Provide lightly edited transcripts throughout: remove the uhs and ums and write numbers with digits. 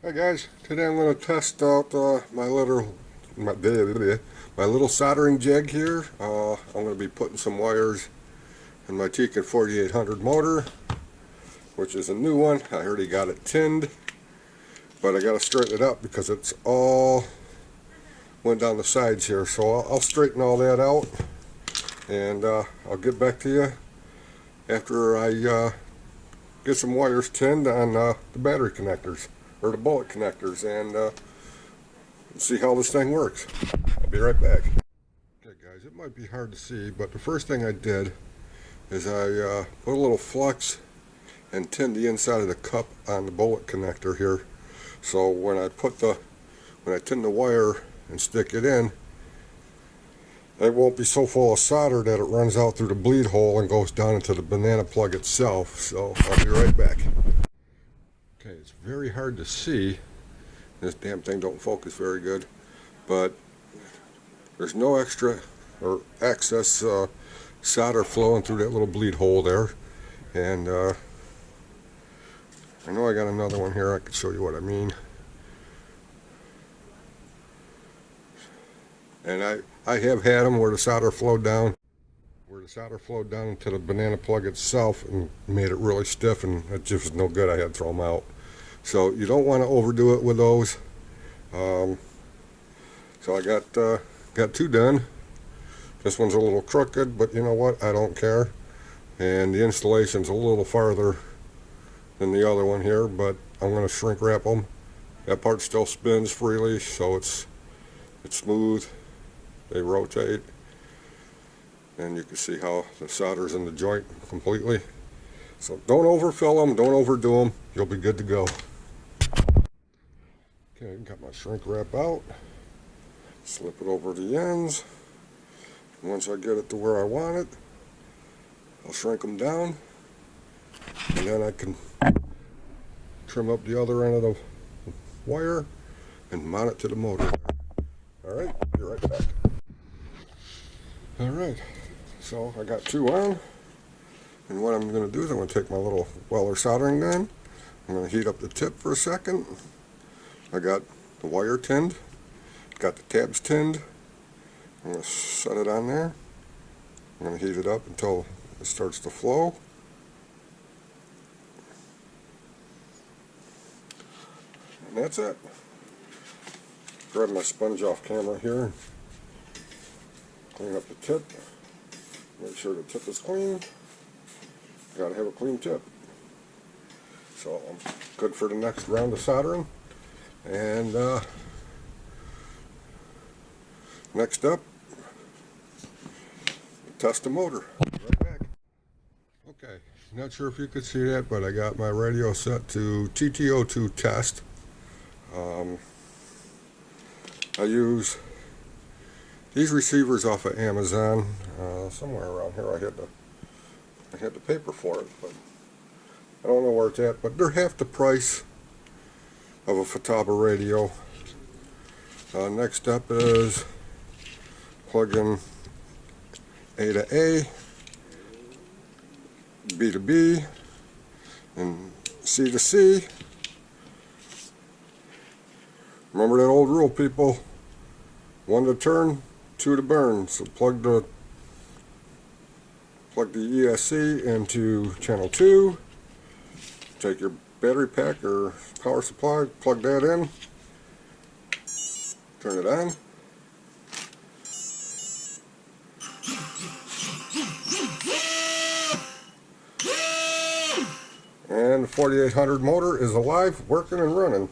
Hi guys, today I'm going to test out my little soldering jig here. I'm going to be putting some wires in my Tekin 4800 motor, which is a new one. I already got it tinned, but I got to straighten it up because it's all went down the sides here. So I'll straighten all that out, and I'll get back to you after I get some wires tinned on the battery connectors, or the bullet connectors, and see how this thing works. I'll be right back. Okay guys, it might be hard to see, but the first thing I did is I put a little flux and tinned the inside of the cup on the bullet connector here. So when I tin the wire and stick it in, it won't be so full of solder that it runs out through the bleed hole and goes down into the banana plug itself. So I'll be right back. Okay, it's very hard to see. This damn thing don't focus very good, but there's no extra or excess solder flowing through that little bleed hole there. And I know I got another one here. I can show you what I mean. And I have had them where the solder flowed down into the banana plug itself and made it really stiff, and it just was no good. I had to throw them out. So you don't want to overdo it with those. So I got two done. This one's a little crooked, but you know what? I don't care. And the installation's a little farther than the other one here, but I'm going to shrink wrap them. That part still spins freely, so it's smooth. They rotate, and you can see how the solder's in the joint completely. So don't overfill them, don't overdo them. You'll be good to go. Okay, got my shrink wrap out. Slip it over the ends. Once I get it to where I want it, I'll shrink them down, and then I can trim up the other end of the wire and mount it to the motor. Alright, be right back. Alright, so I got two on, and what I'm going to do is I'm going to take my little Weller soldering gun. I'm going to heat up the tip for a second. I got the wire tinned, got the tabs tinned. I'm going to set it on there. I'm going to heat it up until it starts to flow. And that's it. Grab my sponge off camera here. Clean up the tip. Make sure the tip is clean. Gotta have a clean tip. So I'm good for the next round of soldering. And next up, test the motor. Right back. Okay, not sure if you could see that, but I got my radio set to TTO2 test. I use these receivers off of Amazon. Somewhere around here I had the paper for it, but I don't know where it's at, but they're half the price of a Futaba radio. Next step is plug in A to A, B to B, and C to C. Remember that old rule, people. 1 to turn, 2 to burn. So plug the ESC into channel 2. Take your battery pack or power supply, plug that in. Turn it on. And the 4800 motor is alive, working and running.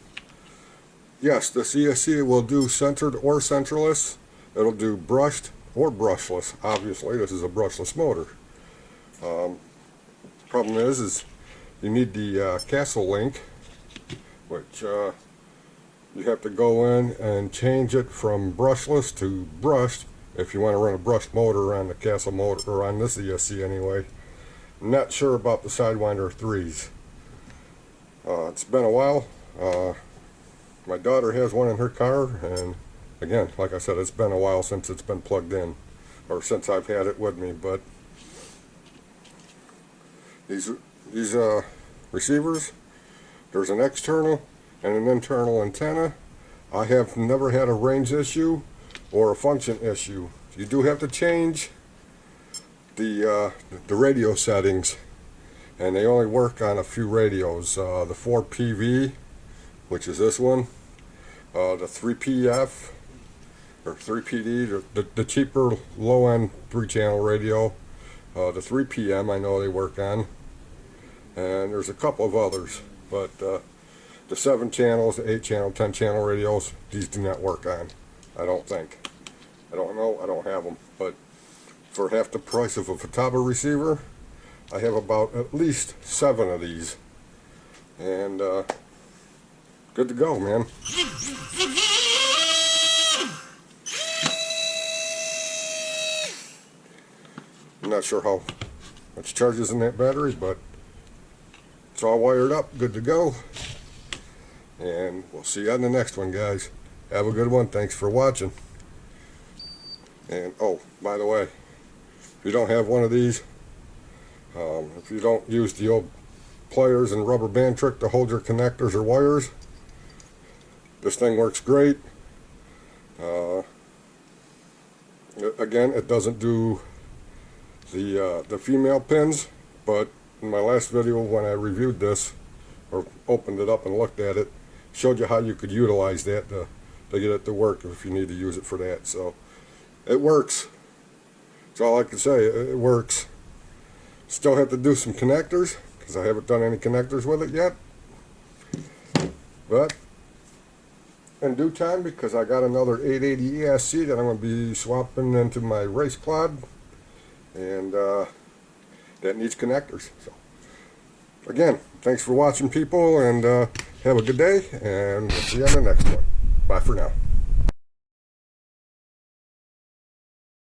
Yes, this ESC will do centered or centerless. It'll do brushed or brushless. Obviously, this is a brushless motor. Problem is you need the castle link, which you have to go in and change it from brushless to brushed if you want to run a brushed motor on the castle motor, or on this ESC anyway. I'm not sure about the Sidewinder 3s. It's been a while. My daughter has one in her car, and again, like I said, it's been a while since it's been plugged in, or since I've had it with me. But these receivers, there's an external and an internal antenna. I have never had a range issue or a function issue. You do have to change the radio settings, and they only work on a few radios. The 4PV, which is this one, the 3PF or 3PD, the cheaper low-end 3-channel radio, the 3PM I know they work on, and there's a couple of others, but the 7 channels, the 8 channel, 10 channel radios, these do not work on. I don't think. I don't know. I don't have them. But for half the price of a Futaba receiver, I have about at least 7 of these. And good to go, man. I'm not sure how much charges in that battery, but it's all wired up, good to go. And we'll see you on the next one, guys. Have a good one. Thanks for watching. And oh, by the way, if you don't have one of these, if you don't use the old pliers and rubber band trick to hold your connectors or wires, this thing works great. Again, it doesn't do the female pins, but in my last video when I reviewed this or opened it up and looked at it, showed you how you could utilize that to get it to work if you need to use it for that. So it works. That's all I can say. It works. Still have to do some connectors because I haven't done any connectors with it yet, but in due time, because I got another 880 ESC that I'm going to be swapping into my race clod, and that needs connectors. So again, thanks for watching, people, and have a good day, and we'll see you on the next one. Bye for now.